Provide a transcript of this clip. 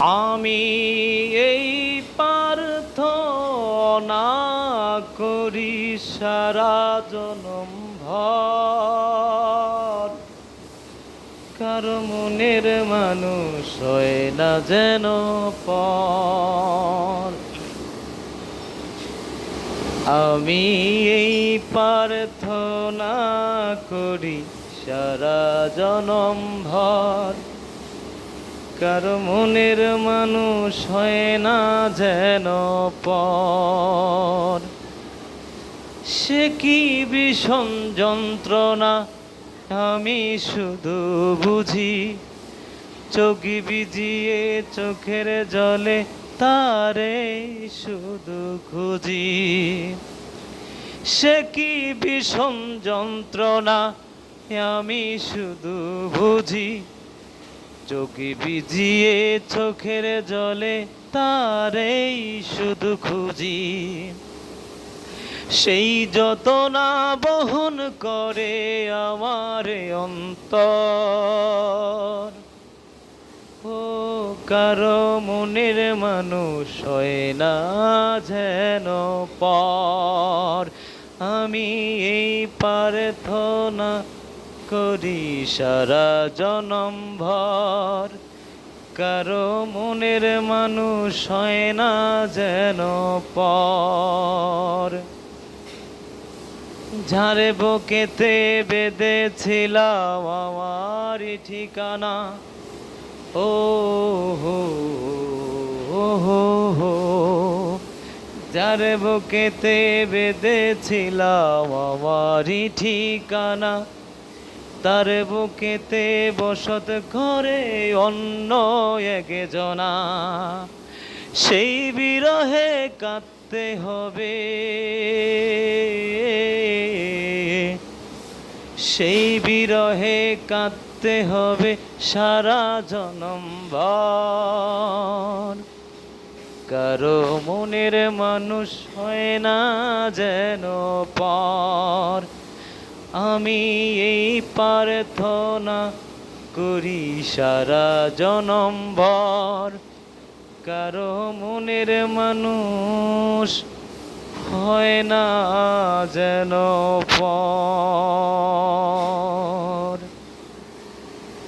আমি এই প্রার্থনা করি সারা জনম ভর, কারো মনের মানুষ হয় না যেন পর। আমি এই প্রার্থনা করি সারা জনম ভর, কারো মনের মানুষ হয় না যেন পর। সে কি ভীষণ যন্ত্রণা আমি শুধু বুঝি, চোখ ভিজিয়ে চোখের জলে তারে শুধু খুঁজি। সে কি ভীষণ যন্ত্রণা আমি শুধু বুঝি, চোখ ভিজিয়ে চোখের জলে তারেই শুধু খুঁজি। সেই যতনা বহন করে আমার অন্তর, ও কারো মনের মানুষ হয় না যেন পর। আমি এই প্রার্থনা করি সারা জনম ভর, কারো মনের মানুষ হয় না যেন পর। ঝাড়ে বুকেতে বেঁধেছিলাম আমার ঠিকানা, ও হো হো হো। যার বুকেতে বেঁধেছিলাম আমার ঠিকানা, তার বুকেতে বসত করে অন্য একজনা। সেই বিরহে কাঁদতে হবে, সেই বিরহে কাঁদতে হবে সারা জনম ভর। কারো মনের মানুষ হয় না যেন পর। আমি এই প্রার্থনা করি সারা জনম ভর, কারো মনের মানুষ হয় না যেন পর।